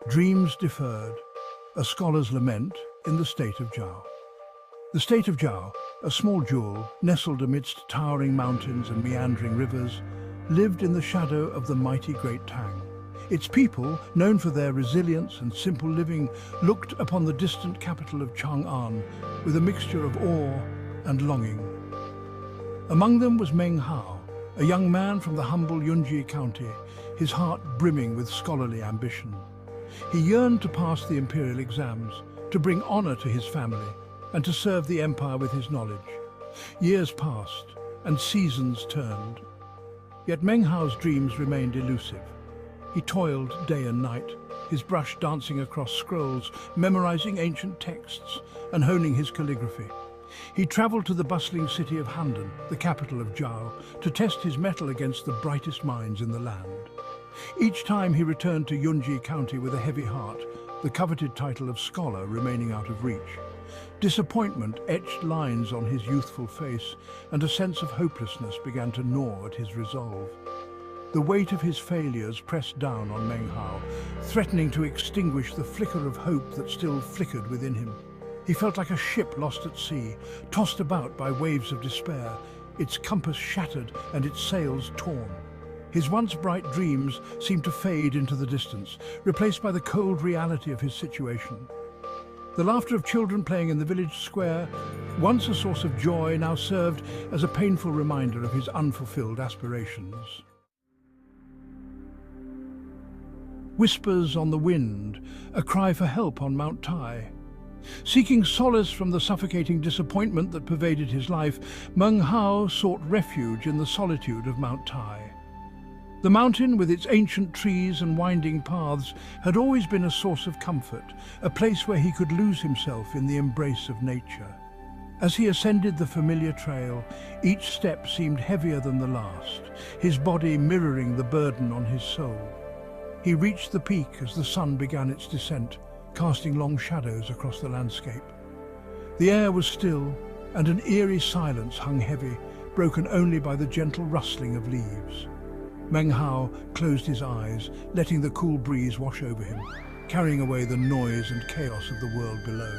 Dreams deferred, a scholar's lament in the state of Zhao. The state of Zhao, a small jewel nestled amidst towering mountains and meandering rivers, lived in the shadow of the mighty Great Tang. Its people, known for their resilience and simple living, looked upon the distant capital of Chang'an with a mixture of awe and longing. Among them was Meng Hao, a young man from the humble Yunji county, his heart brimming with scholarly ambition. He yearned to pass the imperial exams, to bring honor to his family, and to serve the empire with his knowledge. Years passed, and seasons turned. Yet Meng Hao's dreams remained elusive. He toiled day and night, his brush dancing across scrolls, memorizing ancient texts, and honing his calligraphy. He traveled to the bustling city of Handan, the capital of Zhao, to test his mettle against the brightest minds in the land. Each time he returned to Yunji County with a heavy heart, the coveted title of scholar remaining out of reach. Disappointment etched lines on his youthful face, and a sense of hopelessness began to gnaw at his resolve. The weight of his failures pressed down on Meng Hao, threatening to extinguish the flicker of hope that still flickered within him. He felt like a ship lost at sea, tossed about by waves of despair, its compass shattered and its sails torn. His once bright dreams seemed to fade into the distance, replaced by the cold reality of his situation. The laughter of children playing in the village square, once a source of joy, now served as a painful reminder of his unfulfilled aspirations. Whispers on the wind, a cry for help on Mount Tai. Seeking solace from the suffocating disappointment that pervaded his life, Meng Hao sought refuge in the solitude of Mount Tai. The mountain, with its ancient trees and winding paths, had always been a source of comfort, a place where he could lose himself in the embrace of nature. As he ascended the familiar trail, each step seemed heavier than the last, his body mirroring the burden on his soul. He reached the peak as the sun began its descent, casting long shadows across the landscape. The air was still, and an eerie silence hung heavy, broken only by the gentle rustling of leaves. Meng Hao closed his eyes, letting the cool breeze wash over him, carrying away the noise and chaos of the world below.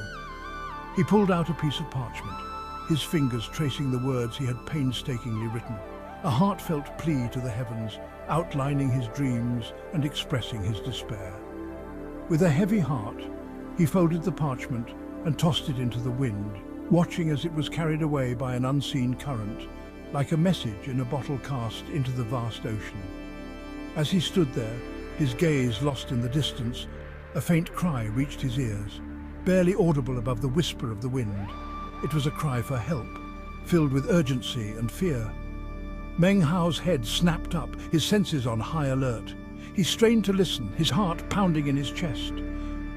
He pulled out a piece of parchment, his fingers tracing the words he had painstakingly written, a heartfelt plea to the heavens, outlining his dreams and expressing his despair. With a heavy heart, he folded the parchment and tossed it into the wind, watching as it was carried away by an unseen current, like a message in a bottle cast into the vast ocean. As he stood there, his gaze lost in the distance, a faint cry reached his ears, barely audible above the whisper of the wind. It was a cry for help, filled with urgency and fear. Meng Hao's head snapped up, his senses on high alert. He strained to listen, his heart pounding in his chest.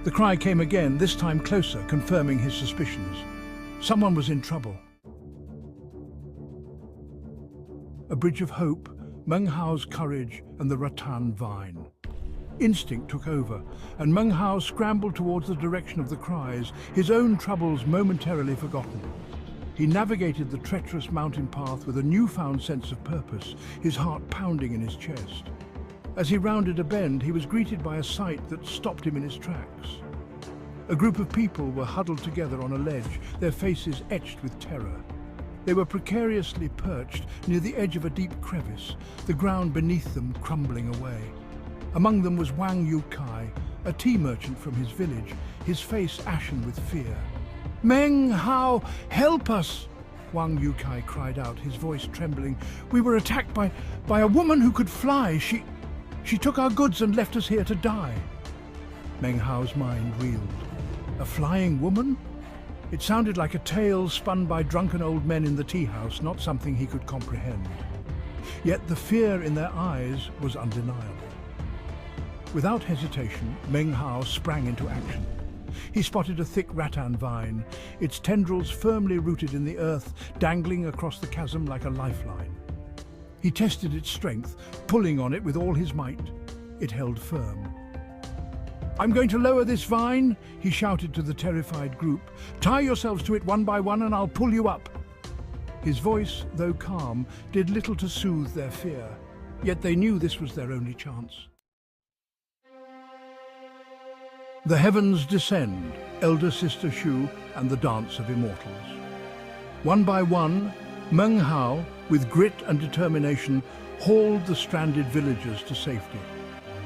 The cry came again, this time closer, confirming his suspicions. Someone was in trouble. A bridge of hope, Meng Hao's courage, and the rattan vine. Instinct took over, and Meng Hao scrambled towards the direction of the cries, his own troubles momentarily forgotten. He navigated the treacherous mountain path with a newfound sense of purpose, his heart pounding in his chest. As he rounded a bend, he was greeted by a sight that stopped him in his tracks. A group of people were huddled together on a ledge, their faces etched with terror. They were precariously perched near the edge of a deep crevice, the ground beneath them crumbling away. Among them was Wang Yukai, a tea merchant from his village, his face ashen with fear. "Meng Hao, help us!" Wang Yukai cried out, his voice trembling. "We were attacked by a woman who could fly. She took our goods and left us here to die." Meng Hao's mind reeled. A flying woman? It sounded like a tale spun by drunken old men in the tea house, not something he could comprehend. Yet the fear in their eyes was undeniable. Without hesitation, Meng Hao sprang into action. He spotted a thick rattan vine, its tendrils firmly rooted in the earth, dangling across the chasm like a lifeline. He tested its strength, pulling on it with all his might. It held firm. "I'm going to lower this vine," he shouted to the terrified group. "Tie yourselves to it one by one and I'll pull you up." His voice, though calm, did little to soothe their fear, yet they knew this was their only chance. The heavens descend, elder sister Shu and the dance of immortals. One by one, Meng Hao, with grit and determination, hauled the stranded villagers to safety.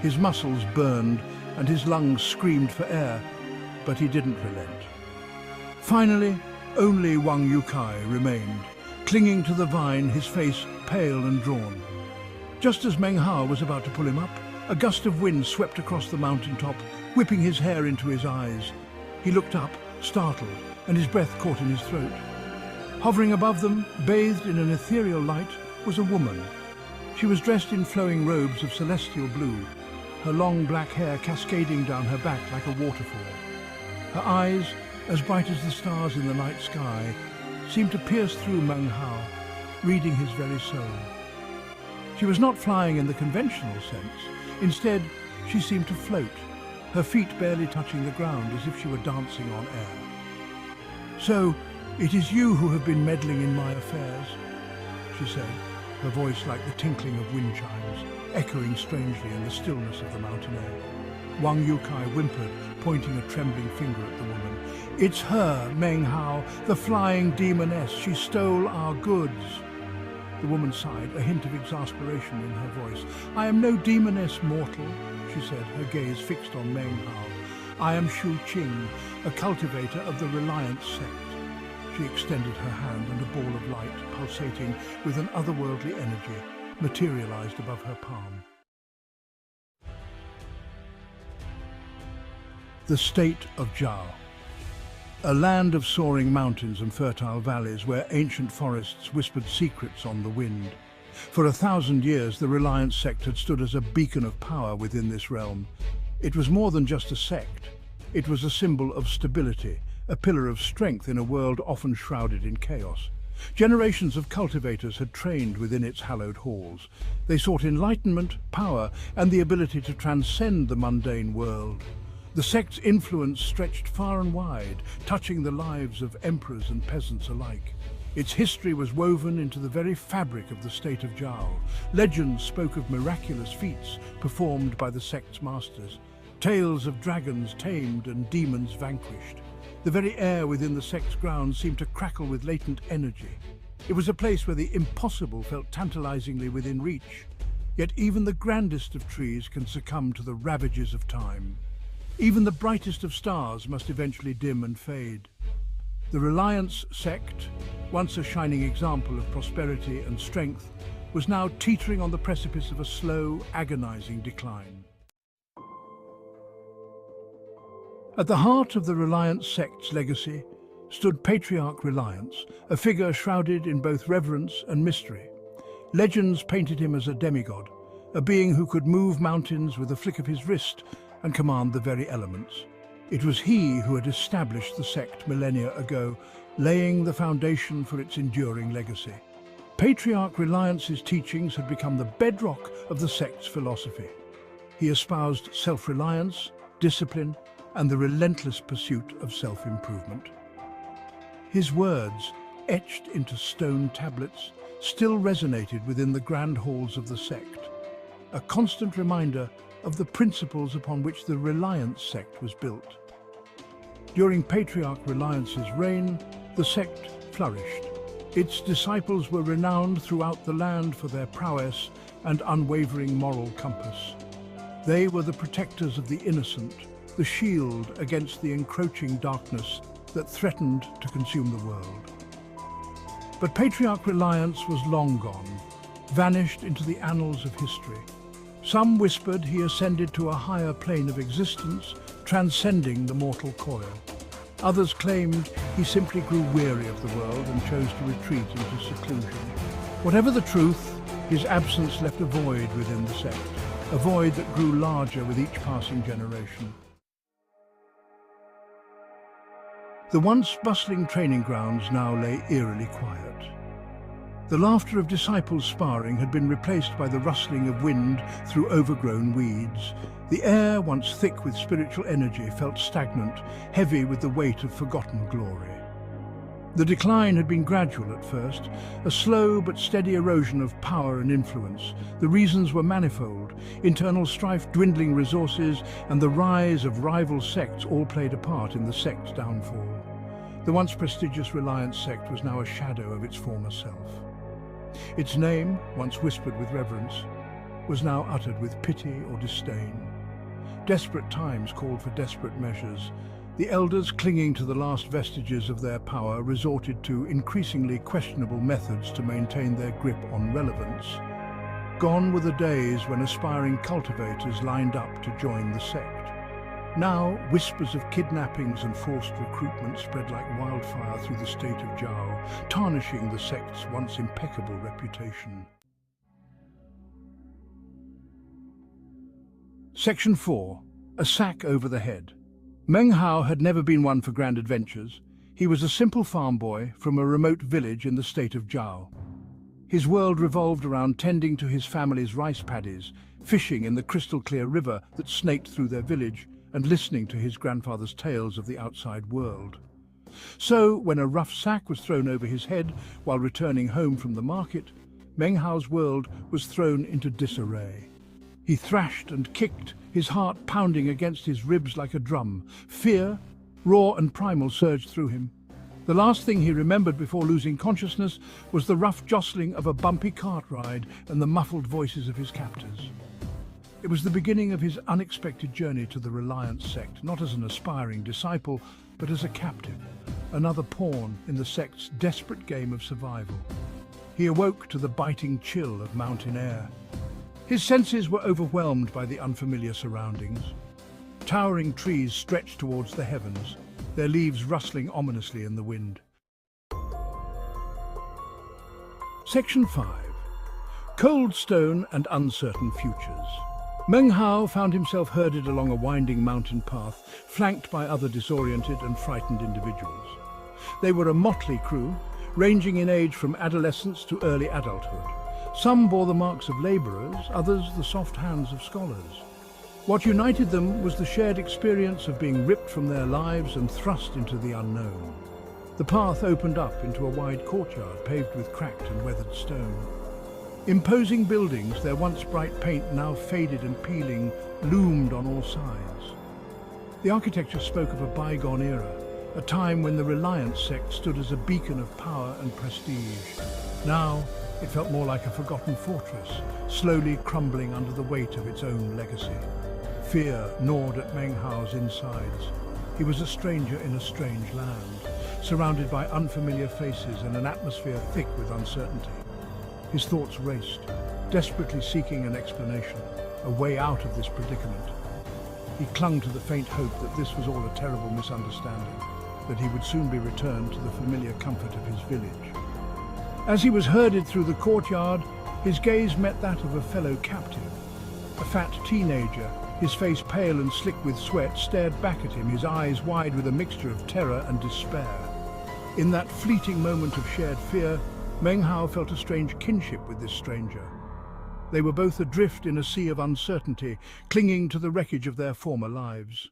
His muscles burned and his lungs screamed for air, but he didn't relent. Finally, only Wang Yukai remained, clinging to the vine, his face pale and drawn. Just as Meng Hao was about to pull him up, a gust of wind swept across the mountaintop, whipping his hair into his eyes. He looked up, startled, and his breath caught in his throat. Hovering above them, bathed in an ethereal light, was a woman. She was dressed in flowing robes of celestial blue, her long black hair cascading down her back like a waterfall. Her eyes, as bright as the stars in the night sky, seemed to pierce through Meng Hao, reading his very soul. She was not flying in the conventional sense. Instead, she seemed to float, her feet barely touching the ground as if she were dancing on air. "So, it is you who have been meddling in my affairs," she said, her voice like the tinkling of wind chimes, echoing strangely in the stillness of the mountain air. Wang Yukai whimpered, pointing a trembling finger at the woman. "It's her, Meng Hao, the flying demoness. She stole our goods." The woman sighed, a hint of exasperation in her voice. "I am no demoness, mortal," she said, her gaze fixed on Meng Hao. "I am Shu Qing, a cultivator of the Reliance sect." She extended her hand, and a ball of light, pulsating with an otherworldly energy, materialized above her palm. The state of Zhao. A land of soaring mountains and fertile valleys where ancient forests whispered secrets on the wind. For 1,000 years, the Reliance sect had stood as a beacon of power within this realm. It was more than just a sect. It was a symbol of stability, a pillar of strength in a world often shrouded in chaos. Generations of cultivators had trained within its hallowed halls. They sought enlightenment, power, and the ability to transcend the mundane world. The sect's influence stretched far and wide, touching the lives of emperors and peasants alike. Its history was woven into the very fabric of the state of Zhao. Legends spoke of miraculous feats performed by the sect's masters, tales of dragons tamed and demons vanquished. The very air within the sect's grounds seemed to crackle with latent energy. It was a place where the impossible felt tantalizingly within reach. Yet even the grandest of trees can succumb to the ravages of time. Even the brightest of stars must eventually dim and fade. The Reliance sect, once a shining example of prosperity and strength, was now teetering on the precipice of a slow, agonizing decline. At the heart of the Reliance sect's legacy stood Patriarch Reliance, a figure shrouded in both reverence and mystery. Legends painted him as a demigod, a being who could move mountains with a flick of his wrist and command the very elements. It was he who had established the sect millennia ago, laying the foundation for its enduring legacy. Patriarch Reliance's teachings had become the bedrock of the sect's philosophy. He espoused self-reliance, discipline, and the relentless pursuit of self-improvement. His words, etched into stone tablets, still resonated within the grand halls of the sect, a constant reminder of the principles upon which the Reliance sect was built. During Patriarch Reliance's reign, the sect flourished. Its disciples were renowned throughout the land for their prowess and unwavering moral compass. They were the protectors of the innocent, the shield against the encroaching darkness that threatened to consume the world. But Patriarch Reliance was long gone, vanished into the annals of history. Some whispered he ascended to a higher plane of existence, transcending the mortal coil. Others claimed he simply grew weary of the world and chose to retreat into seclusion. Whatever the truth, his absence left a void within the sect, a void that grew larger with each passing generation. The once bustling training grounds now lay eerily quiet. The laughter of disciples sparring had been replaced by the rustling of wind through overgrown weeds. The air, once thick with spiritual energy, felt stagnant, heavy with the weight of forgotten glory. The decline had been gradual at first, a slow but steady erosion of power and influence. The reasons were manifold: internal strife, dwindling resources, and the rise of rival sects all played a part in the sect's downfall. The once prestigious Reliance sect was now a shadow of its former self. Its name, once whispered with reverence, was now uttered with pity or disdain. Desperate times called for desperate measures. The elders, clinging to the last vestiges of their power, resorted to increasingly questionable methods to maintain their grip on relevance. Gone were the days when aspiring cultivators lined up to join the sect. Now, whispers of kidnappings and forced recruitment spread like wildfire through the state of Zhao, tarnishing the sect's once impeccable reputation. Section 4. A sack over the head. Meng Hao had never been one for grand adventures. He was a simple farm boy from a remote village in the state of Zhao. His world revolved around tending to his family's rice paddies, fishing in the crystal-clear river that snaked through their village, and listening to his grandfather's tales of the outside world. So, when a rough sack was thrown over his head while returning home from the market, Meng Hao's world was thrown into disarray. He thrashed and kicked, his heart pounding against his ribs like a drum. Fear, raw and primal, surged through him. The last thing he remembered before losing consciousness was the rough jostling of a bumpy cart ride and the muffled voices of his captors. It was the beginning of his unexpected journey to the Reliance sect, not as an aspiring disciple, but as a captive, another pawn in the sect's desperate game of survival. He awoke to the biting chill of mountain air. His senses were overwhelmed by the unfamiliar surroundings. Towering trees stretched towards the heavens, their leaves rustling ominously in the wind. Section 5. Cold stone and uncertain futures. Meng Hao found himself herded along a winding mountain path, flanked by other disoriented and frightened individuals. They were a motley crew, ranging in age from adolescence to early adulthood. Some bore the marks of labourers, others the soft hands of scholars. What united them was the shared experience of being ripped from their lives and thrust into the unknown. The path opened up into a wide courtyard paved with cracked and weathered stone. Imposing buildings, their once bright paint now faded and peeling, loomed on all sides. The architecture spoke of a bygone era, a time when the Reliance sect stood as a beacon of power and prestige. Now, it felt more like a forgotten fortress, slowly crumbling under the weight of its own legacy. Fear gnawed at Meng Hao's insides. He was a stranger in a strange land, surrounded by unfamiliar faces and an atmosphere thick with uncertainty. His thoughts raced, desperately seeking an explanation, a way out of this predicament. He clung to the faint hope that this was all a terrible misunderstanding, that he would soon be returned to the familiar comfort of his village. As he was herded through the courtyard, his gaze met that of a fellow captive. A fat teenager, his face pale and slick with sweat, stared back at him, his eyes wide with a mixture of terror and despair. In that fleeting moment of shared fear, Meng Hao felt a strange kinship with this stranger. They were both adrift in a sea of uncertainty, clinging to the wreckage of their former lives.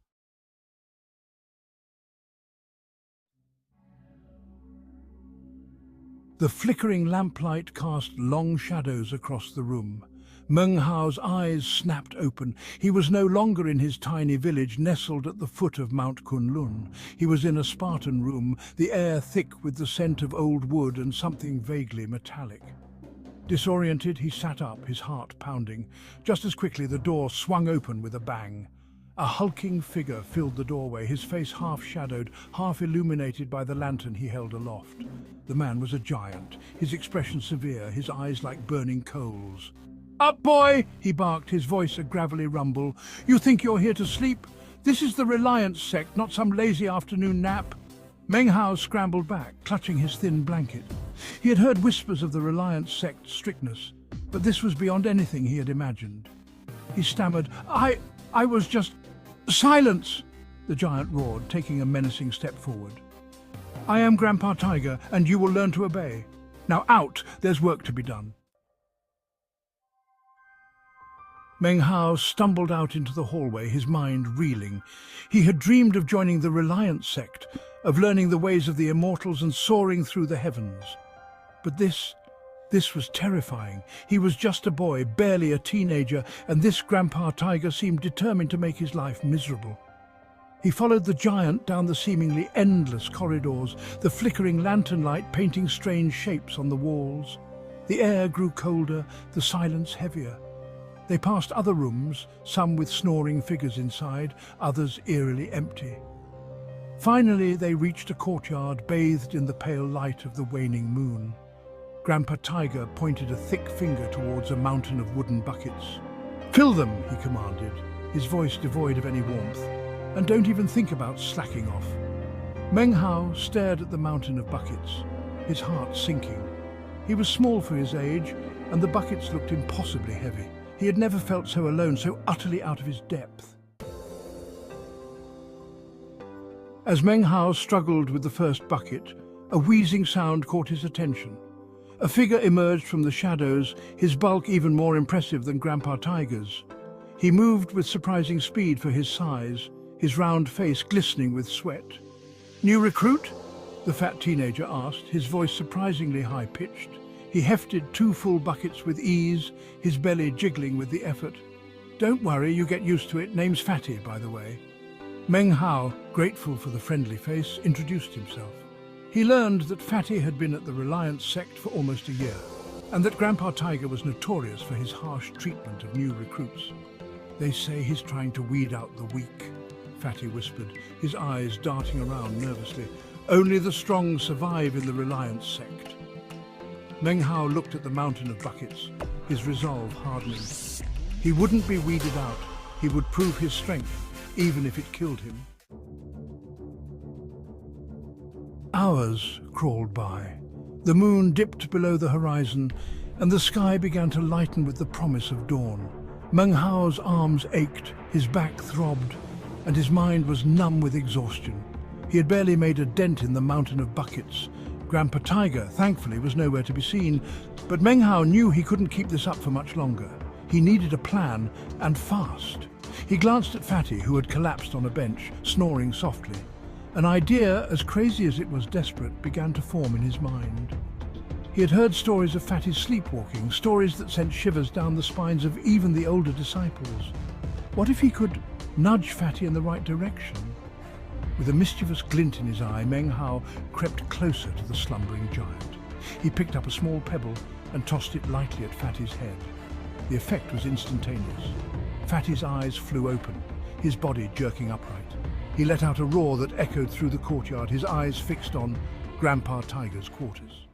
The flickering lamplight cast long shadows across the room. Meng Hao's eyes snapped open. He was no longer in his tiny village nestled at the foot of Mount Kunlun. He was in a Spartan room, the air thick with the scent of old wood and something vaguely metallic. Disoriented, he sat up, his heart pounding. Just as quickly, the door swung open with a bang. A hulking figure filled the doorway, his face half-shadowed, half-illuminated by the lantern he held aloft. The man was a giant, his expression severe, his eyes like burning coals. "Up, boy!" he barked, his voice a gravelly rumble. "You think you're here to sleep? This is the Reliance sect, not some lazy afternoon nap." Meng Hao scrambled back, clutching his thin blanket. He had heard whispers of the Reliance sect's strictness, but this was beyond anything he had imagined. He stammered, I was just... "Silence!" the giant roared, taking a menacing step forward. "I am Grandpa Tiger, and you will learn to obey. Now out, there's work to be done." Meng Hao stumbled out into the hallway, his mind reeling. He had dreamed of joining the Reliance sect, of learning the ways of the immortals and soaring through the heavens. But this was terrifying. He was just a boy, barely a teenager, and this Grandpa Tiger seemed determined to make his life miserable. He followed the giant down the seemingly endless corridors, the flickering lantern light painting strange shapes on the walls. The air grew colder, the silence heavier. They passed other rooms, some with snoring figures inside, others eerily empty. Finally, they reached a courtyard bathed in the pale light of the waning moon. Grandpa Tiger pointed a thick finger towards a mountain of wooden buckets. "Fill them," he commanded, his voice devoid of any warmth. "And don't even think about slacking off." Meng Hao stared at the mountain of buckets, his heart sinking. He was small for his age, and the buckets looked impossibly heavy. He had never felt so alone, so utterly out of his depth. As Meng Hao struggled with the first bucket, a wheezing sound caught his attention. A figure emerged from the shadows, his bulk even more impressive than Grandpa Tiger's. He moved with surprising speed for his size, his round face glistening with sweat. "New recruit?" the fat teenager asked, his voice surprisingly high-pitched. He hefted 2 full buckets with ease, his belly jiggling with the effort. "Don't worry, you get used to it. Name's Fatty, by the way." Meng Hao, grateful for the friendly face, introduced himself. He learned that Fatty had been at the Reliance sect for almost a year, and that Grandpa Tiger was notorious for his harsh treatment of new recruits. "They say he's trying to weed out the weak," Fatty whispered, his eyes darting around nervously. "Only the strong survive in the Reliance sect." Meng Hao looked at the mountain of buckets, his resolve hardening. He wouldn't be weeded out. He would prove his strength, even if it killed him. Hours crawled by. The moon dipped below the horizon, and the sky began to lighten with the promise of dawn. Meng Hao's arms ached, his back throbbed, and his mind was numb with exhaustion. He had barely made a dent in the mountain of buckets. Grandpa Tiger, thankfully, was nowhere to be seen, but Meng Hao knew he couldn't keep this up for much longer. He needed a plan, and fast. He glanced at Fatty, who had collapsed on a bench, snoring softly. An idea, as crazy as it was desperate, began to form in his mind. He had heard stories of Fatty's sleepwalking, stories that sent shivers down the spines of even the older disciples. What if he could nudge Fatty in the right direction? With a mischievous glint in his eye, Meng Hao crept closer to the slumbering giant. He picked up a small pebble and tossed it lightly at Fatty's head. The effect was instantaneous. Fatty's eyes flew open, his body jerking upright. He let out a roar that echoed through the courtyard, his eyes fixed on Grandpa Tiger's quarters.